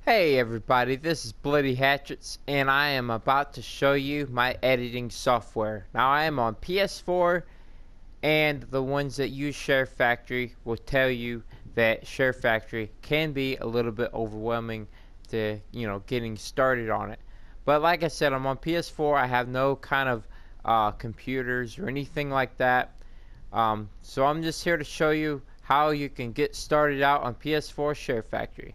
Hey everybody, this is Bloody Hatchets and I am about to show you my editing software. Now I am on PS4 and the ones that use Share Factory will tell you that Share Factory can be a little bit overwhelming to, getting started on it. But like I said, I'm on PS4. I have no kind of computers or anything like that. So I'm just here to show you how you can get started out on PS4 Share Factory.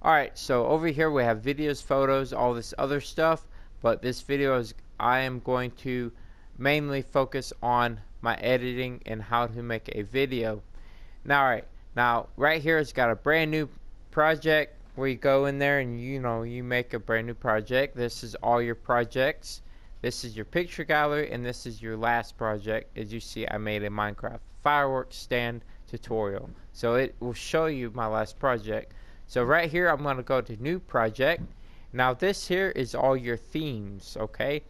Alright, so over here we have videos, photos, all this other stuff, but this video is I am going to mainly focus on my editing and how to make a video. Now right here it's got a brand new project where you go in there and you make a brand new project. This is all your projects. This is your picture gallery and this is your last project. As you see, I made a Minecraft fireworks stand tutorial. So it will show you my last project. So right here I'm going to go to new project. Now this here is all your themes, okay?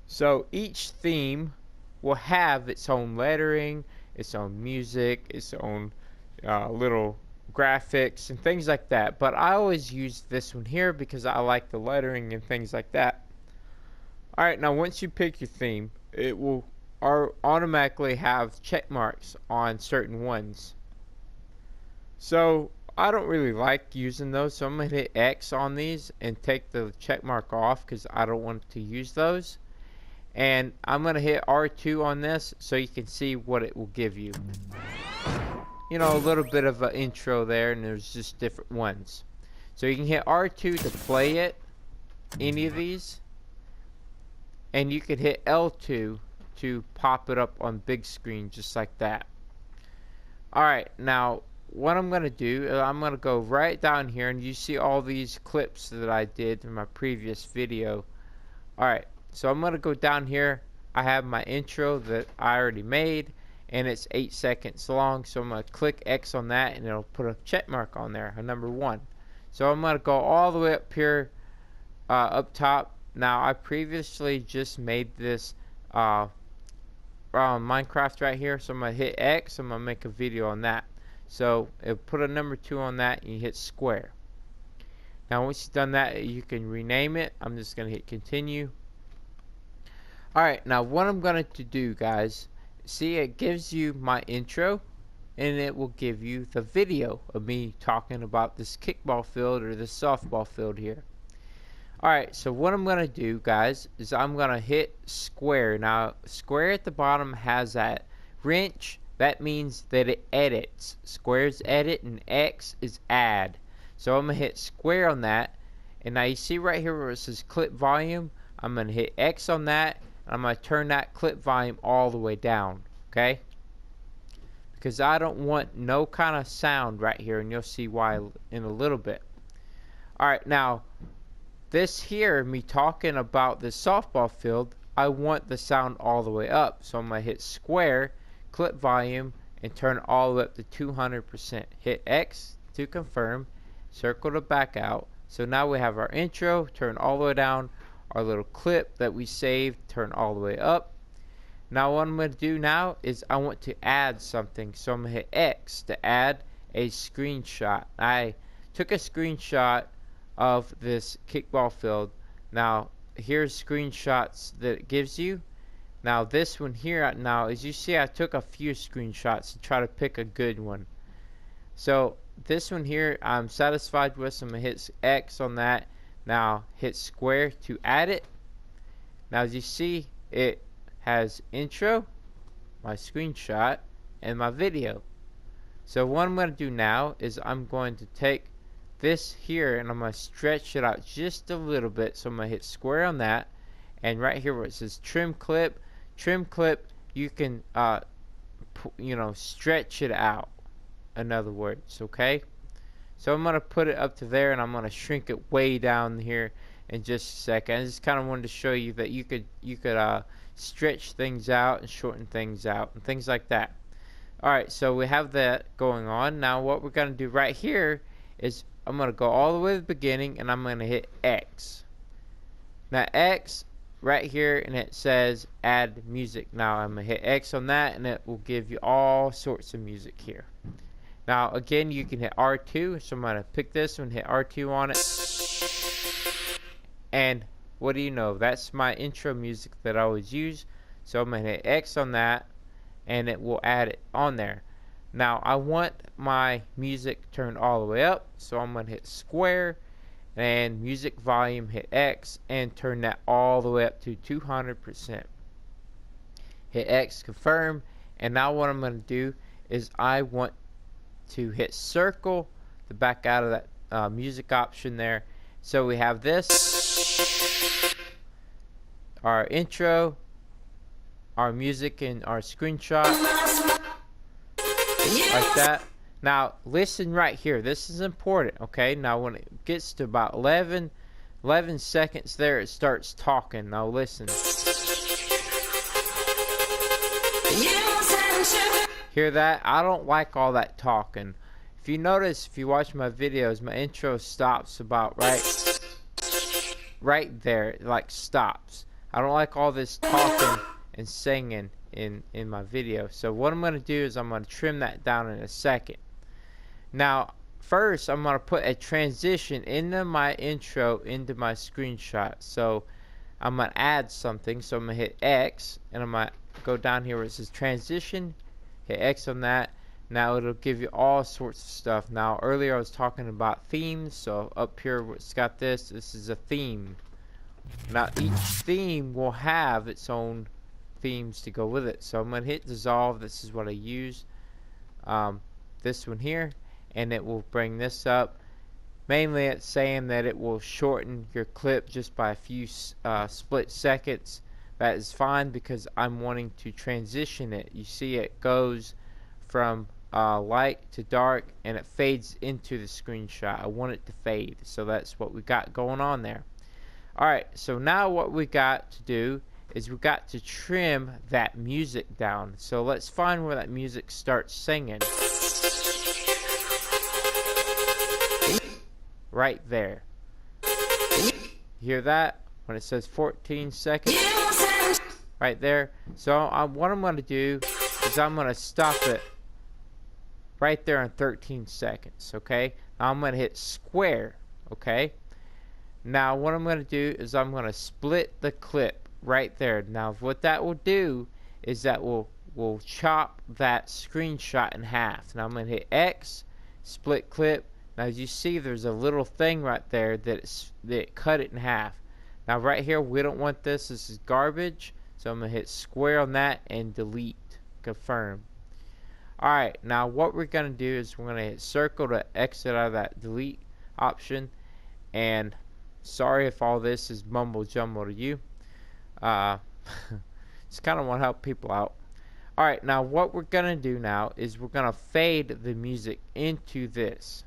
So each theme will have its own lettering, its own music, its own little graphics and things like that. But I always use this one here because I like the lettering and things like that. Alright, now once you pick your theme, it will automatically have check marks on certain ones. So I don't really like using those, so I'm going to hit X on these and take the check mark off because I don't want to use those. And I'm going to hit R2 on this so you can see what it will give you. A little bit of an intro there, and there's just different ones. So you can hit R2 to play it, any of these. And you can hit L2 to pop it up on big screen just like that. Alright, now what I'm going to do is I'm going to go right down here and you see all these clips that I did in my previous video. Alright, so I'm going to go down here. I have my intro that I already made and it's 8 seconds long, so I'm going to click X on that and it'll put a check mark on there, a number 1. So I'm going to go all the way up here, up top. Now I previously just made this Minecraft right here, so I'm going to hit X. I'm going to make a video on that. So it'll put a number 2 on that and you hit square. Now once you've done that, you can rename it. I'm just going to hit continue. Alright, now what I'm going to do, guys, see, it gives you my intro and it will give you the video of me talking about this kickball field or this softball field here. Alright, so what I'm going to do, guys, is I'm going to hit square. Now square at the bottom has that wrench. That means that it edits. Squares edit and X is add. So I'm going to hit square on that. And now you see right here where it says clip volume. I'm going to hit X on that. And I'm going to turn that clip volume all the way down. Okay? Because I don't want no kind of sound right here. And you'll see why in a little bit. Alright, now this here, me talking about this softball field, I want the sound all the way up. So I'm going to hit square, clip volume, and turn it all the way up to 200%. Hit X to confirm, circle to back out. So now we have our intro, turn all the way down, our little clip that we saved, turn all the way up. Now what I'm going to do now is I want to add something. So I'm going to hit X to add a screenshot. I took a screenshot of this kickball field. Now here's screenshots that it gives you. Now this one here, now as you see, I took a few screenshots to try to pick a good one. So this one here I'm satisfied with, so I'm going to hit X on that. Now hit square to add it. Now as you see, it has intro, my screenshot, and my video. So what I'm going to do now is I'm going to take this here and I'm going to stretch it out just a little bit. So I'm going to hit square on that, and right here where it says trim clip, you can stretch it out, in other words. Okay, so I'm going to put it up to there and I'm going to shrink it way down here in just a second. I just kind of wanted to show you that you could stretch things out and shorten things out and things like that. Alright, so we have that going on. Now what we're going to do right here is I'm going to go all the way to the beginning and I'm going to hit X. Now X right here, and it says add music. Now I'm going to hit X on that and it will give you all sorts of music here. Now again, you can hit R2, so I'm going to pick this one, hit R2 on it, and what do you know, that's my intro music that I always use. So I'm going to hit X on that, and it will add it on there. Now I want my music turned all the way up, so I'm going to hit square and music volume, hit X, and turn that all the way up to 200%. Hit X, confirm, and now what I'm going to do is I want to hit circle to back out of that music option there. So we have this, our intro, our music, and our screenshot, like that. Now listen right here, this is important, okay? Now when it gets to about 11 seconds there, it starts talking. Now listen. Hear that? I don't like all that talking. If you notice, if you watch my videos, my intro stops about right there. It like stops. I don't like all this talking and singing in my video. So what I'm going to do is I'm going to trim that down in a second. Now first I'm going to put a transition into my intro into my screenshot. So I'm going to add something. So I'm going to hit X, and I'm going to go down here where it says transition, hit X on that. Now it'll give you all sorts of stuff. Now earlier I was talking about themes, so up here it's got this is a theme. Now each theme will have its own themes to go with it. So I'm going to hit dissolve. This is what I use, this one here, and it will bring this up. Mainly it's saying that it will shorten your clip just by a few split seconds. That is fine because I'm wanting to transition it. You see it goes from light to dark, and it fades into the screenshot. I want it to fade, so that's what we got going on there. Alright, so now what we got to do is we got to trim that music down. So let's find where that music starts singing. Right there. Hear that? When it says 14 seconds. Right there. So what I'm going to do is I'm going to stop it right there in 13 seconds. Okay. Now I'm going to hit square. Okay. Now what I'm going to do is I'm going to split the clip right there. Now what that will do is that will chop that screenshot in half. Now I'm going to hit X, split clip. Now as you see, there's a little thing right there that cut it in half. Now right here, we don't want this. This is garbage. So I'm going to hit square on that and delete, confirm. Alright, now what we're going to do is we're going to hit circle to exit out of that delete option. And sorry if all this is mumble jumble to you. Just kind of want to help people out. Alright, now what we're going to do now is we're going to fade the music into this.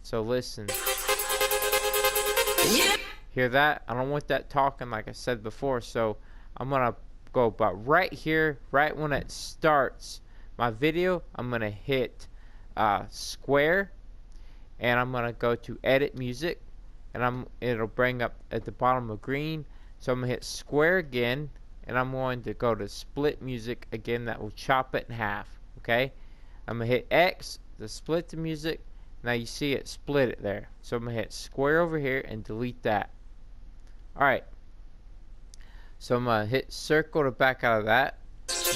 So listen. Hear that? I don't want that talking like I said before, so I'm going to go about right here, right when it starts my video. I'm going to hit square, and I'm going to go to edit music, and it'll bring up at the bottom of green. So I'm going to hit square again, and I'm going to go to split music again. That will chop it in half. Okay, I'm going to hit X to split the music. Now you see it split it there. So I'm going to hit square over here and delete that. Alright. So I'm going to hit circle to back out of that.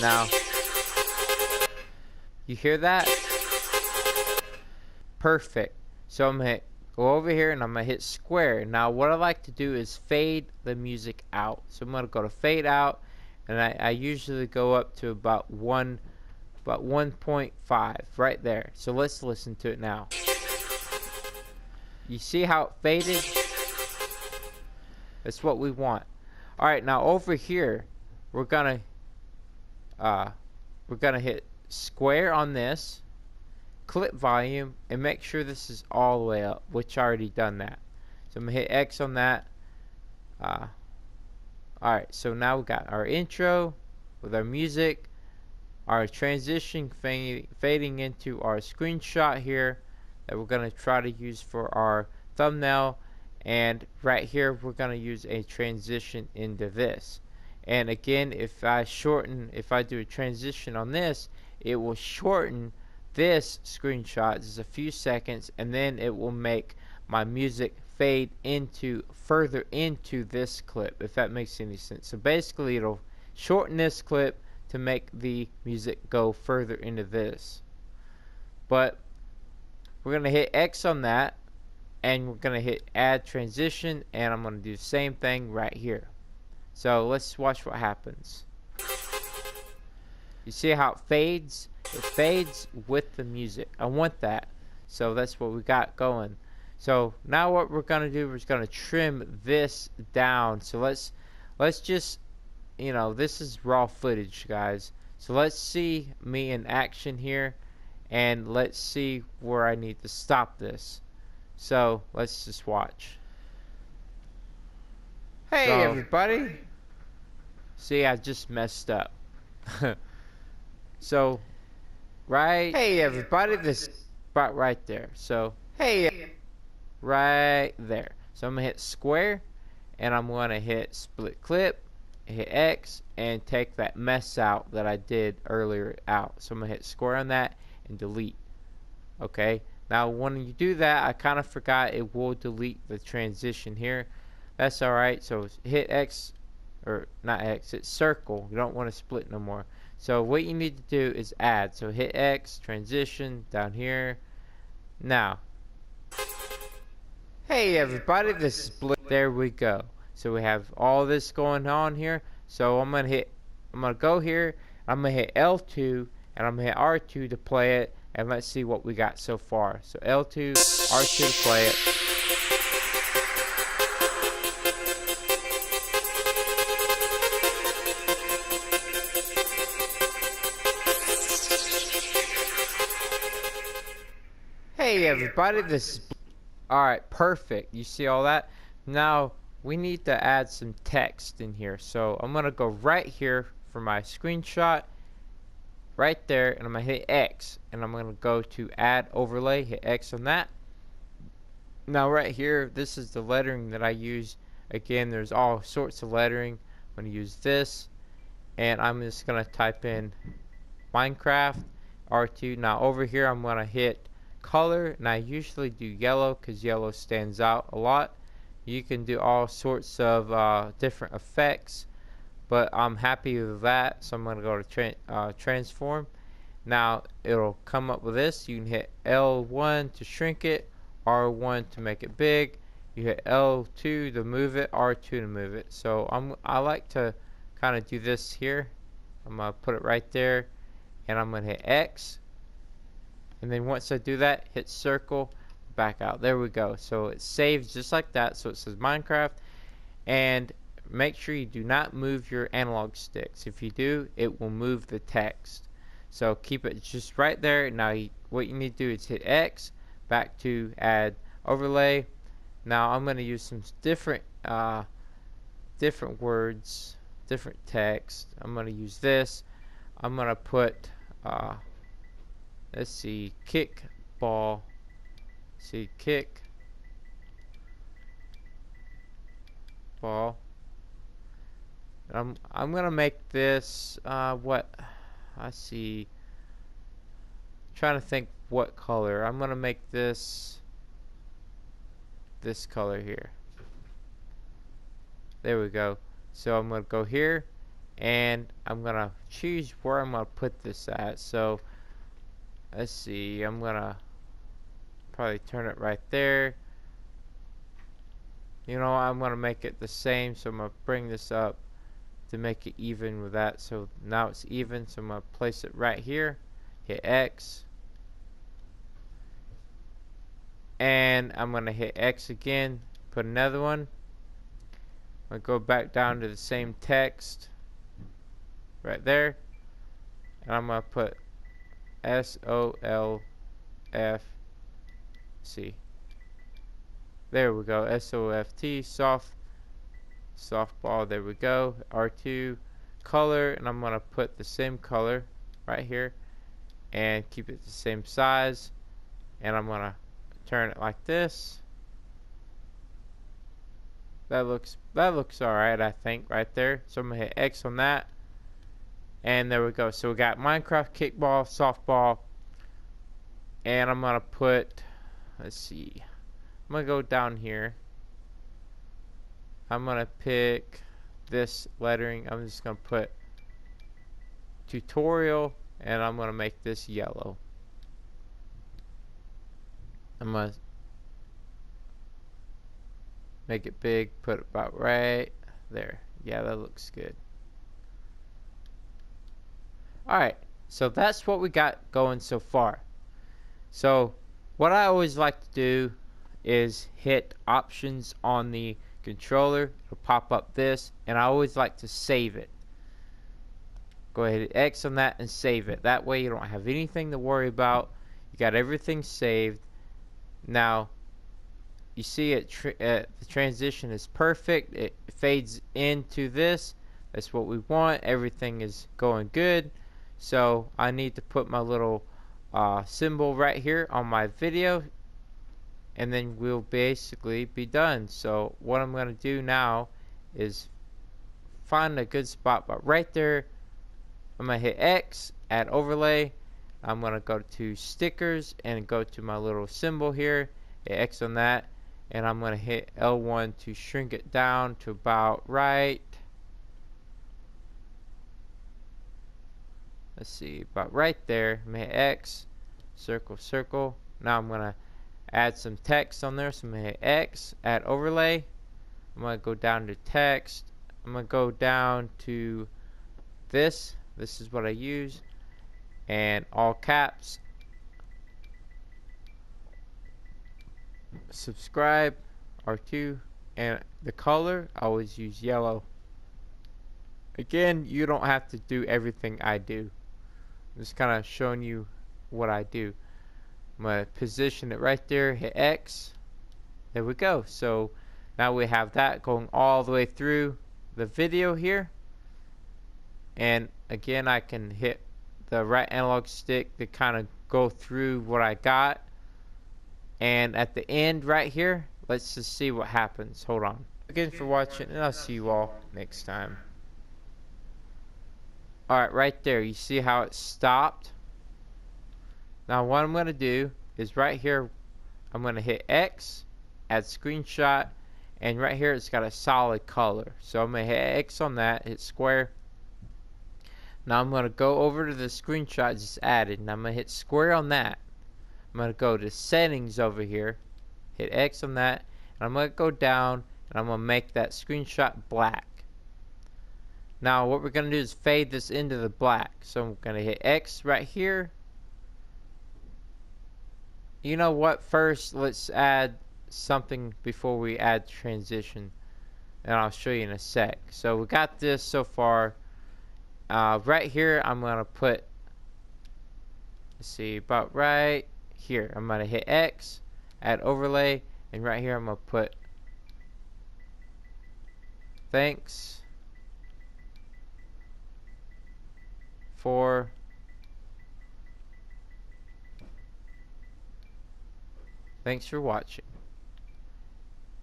Now, you hear that? Perfect. So I'm going to go over here and I'm going to hit square. Now what I like to do is fade the music out. So I'm going to go to fade out, and I usually go up to about 1.5 right there. So let's listen to it now. You see how it faded? That's what we want. Alright, now over here we're gonna hit square on this, clip volume, and make sure this is all the way up, which I already done that. So I'm gonna hit X on that. Alright, so now we got our intro with our music, our transition fading into our screenshot here that we're going to try to use for our thumbnail, and right here we're going to use a transition into this. And again, if I do a transition on this, it will shorten this screenshot. Just a few seconds, and then it will make my music fade into further into this clip, if that makes any sense. So basically it'll shorten this clip to make the music go further into this. But we're going to hit X on that, and we're going to hit add transition, and I'm going to do the same thing right here. So let's watch what happens. You see how it fades? It fades with the music. I want that. So that's what we got going. So now what we're going to do, we're going to trim this down. So let's just, you know, this is raw footage, guys. So let's see me in action here, and let's see where I need to stop this. So let's just watch. Hey everybody. See, I just messed up. So hey everybody, this spot right there. So hey, right there. So I'm gonna hit square, and I'm gonna hit split clip, hit X, and take that mess out that I did earlier out. So I'm gonna hit square on that and delete. Okay, now when you do that, I kind of forgot it will delete the transition here. That's alright. So hit X, or not X, it's circle. You don't want to split no more. So what you need to do is add. So hit X, transition down here. Now, hey everybody, this is split. There we go. So we have all this going on here. So I'm gonna go here. I'm gonna hit L2, and I'm gonna hit R2 to play it, and let's see what we got so far. So L2, R2 to play it. Hey everybody, this is alright, perfect. You see all that? Now we need to add some text in here. So I'm gonna go right here for my screenshot, right there, and I'm gonna hit X, and I'm gonna go to add overlay, hit X on that. Now right here, this is the lettering that I use. Again, there's all sorts of lettering. I'm gonna use this, and I'm just gonna type in Minecraft R2. Now over here I'm gonna hit color, and I usually do yellow because yellow stands out a lot. You can do all sorts of different effects, but I'm happy with that, so I'm going to go to transform. Now it'll come up with this. You can hit L1 to shrink it, R1 to make it big, you hit L2 to move it, R2 to move it. So I like to kind of do this here. I'm going to put it right there, and I'm going to hit X. And then once I do that, hit circle, back out. There we go. So it saves just like that. So it says Minecraft. And make sure you do not move your analog sticks. If you do, it will move the text. So keep it just right there. Now what you need to do is hit X, back to add overlay. Now I'm going to use some different words, different text. I'm going to use this. I'm going to put let's see, kick ball. See, kick ball. I'm gonna make this what I see. Trying to think what color. I'm gonna make this color here. There we go. So I'm gonna go here, and I'm gonna choose where I'm gonna put this at. So let's see, I'm gonna probably turn it right there. You know, I'm gonna make it the same, so I'm gonna bring this up to make it even with that. So now it's even, so I'm gonna place it right here, hit X, and I'm gonna hit X again, put another one. I'm gonna go back down to the same text right there, and I'm gonna put SOLFC. There we go. SOFT, softball. There we go. R2 color, and I'm gonna put the same color right here and keep it the same size, and I'm gonna turn it like this. That looks alright, I think, right there. So I'm gonna hit X on that. And there we go. So we got Minecraft, kickball, softball, and I'm gonna put, let's see, I'm gonna go down here. I'm gonna pick this lettering. I'm just gonna put tutorial, and I'm gonna make this yellow. I'm gonna make it big, put it about right there. Yeah, that looks good. Alright, so that's what we got going so far. So what I always like to do is hit options on the controller. It'll pop up this, and I always like to save it. Go ahead and X on that and save it. That way you don't have anything to worry about. You got everything saved. Now you see it, the transition is perfect. It fades into this. That's what we want. Everything is going good. So I need to put my little symbol right here on my video, and then we'll basically be done. So what I'm going to do now is find a good spot, but right there I'm going to hit X, add overlay. I'm going to go to stickers and go to my little symbol here, hit X on that, and I'm going to hit L1 to shrink it down to about right. Let's see, about right there. I'm going to hit X, circle, circle. Now I'm going to add some text on there, so I'm going to hit X, add overlay. I'm going to go down to text. I'm going to go down to this. This is what I use, and all caps. Subscribe, R2, and the color I always use yellow. Again, you don't have to do everything I do. I'm just kind of showing you what I do. I'm going to position it right there, hit X. There we go. So now we have that going all the way through the video here. And again, I can hit the right analog stick to kind of go through what I got. And at the end right here, let's just see what happens. Hold on. Again for watching, and I'll see you all next time. Alright, right there, you see how it stopped? Now what I'm going to do is right here, I'm going to hit X, add screenshot, and right here it's got a solid color. So I'm going to hit X on that, hit square. Now I'm going to go over to the screenshot just added, and I'm going to hit square on that. I'm going to go to settings over here, hit X on that, and I'm going to go down, and I'm going to make that screenshot black. Now what we're going to do is fade this into the black. So I'm going to hit X right here. You know what, first let's add something before we add transition, and I'll show you in a sec. So we got this so far. Right here I'm going to put, let's see, about right here I'm going to hit X, add overlay, and right here I'm going to put thanks for watching.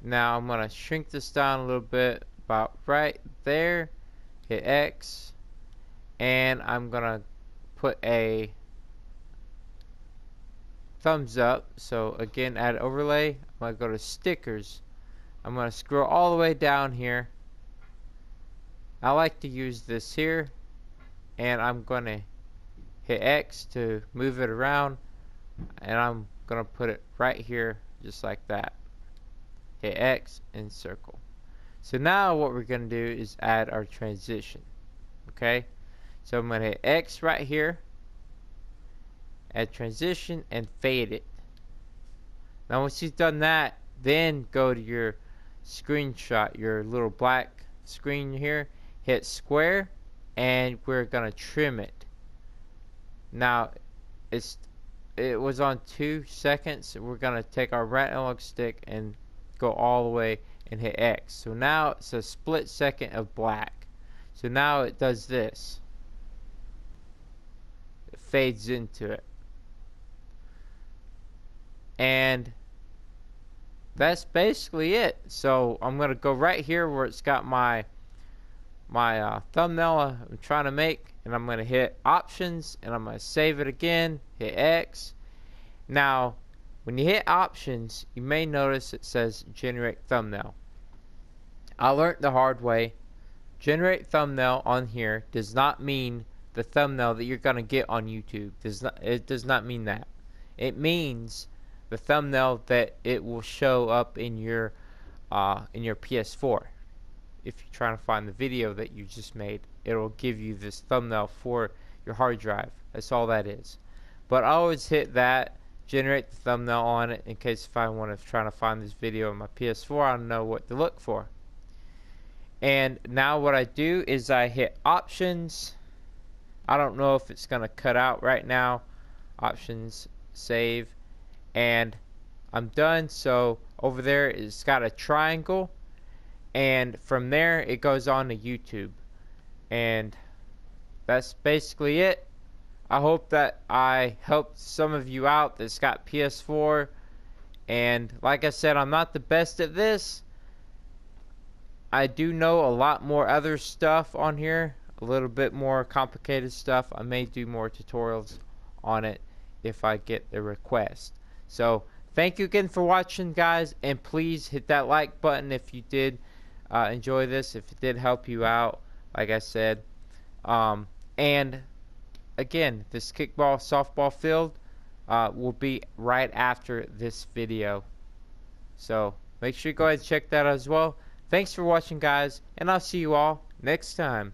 Now I'm going to shrink this down a little bit, about right there, hit X, and I'm going to put a thumbs up. So again, add overlay. I'm going to go to stickers. I'm going to scroll all the way down here. I like to use this here, and I'm going to hit X to move it around, and I'm going to put it right here just like that. Hit X and circle. So now what we're going to do is add our transition. Okay, so I'm going to hit X right here, add transition, and fade it. Now once you've done that, then go to your screenshot, your little black screen here, hit square, and we're going to trim it. Now it was on 2 seconds. We're going to take our right analog stick and go all the way and hit X. So now it's a split second of black. So now it does this. It fades into it. And that's basically it. So I'm going to go right here where it's got my thumbnail I'm trying to make, and I'm going to hit options, and I'm going to save it again, hit X. Now, when you hit options, you may notice it says generate thumbnail. I learned the hard way. Generate thumbnail on here does not mean the thumbnail that you're going to get on YouTube. It does not mean that. It means the thumbnail that it will show up in your PS4. If you're trying to find the video that you just made, it'll give you this thumbnail for your hard drive. That's all that is. But I always hit that, generate the thumbnail on it, in case if I want to try to find this video on my PS4, I know what to look for. And now what I do is I hit options. I don't know if it's going to cut out right now. Options, save, and I'm done. So over there it's got a triangle, and from there it goes on to YouTube. And that's basically it. I hope that I helped some of you out that's got PS4. And like I said, I'm not the best at this. I do know a lot more other stuff on here, a little bit more complicated stuff. I may do more tutorials on it if I get the request. So thank you again for watching, guys, and please hit that like button if you did enjoy this, if it did help you out, like I said. And again, this kickball softball field will be right after this video, so make sure you go ahead and check that out as well. Thanks for watching, guys, and I'll see you all next time.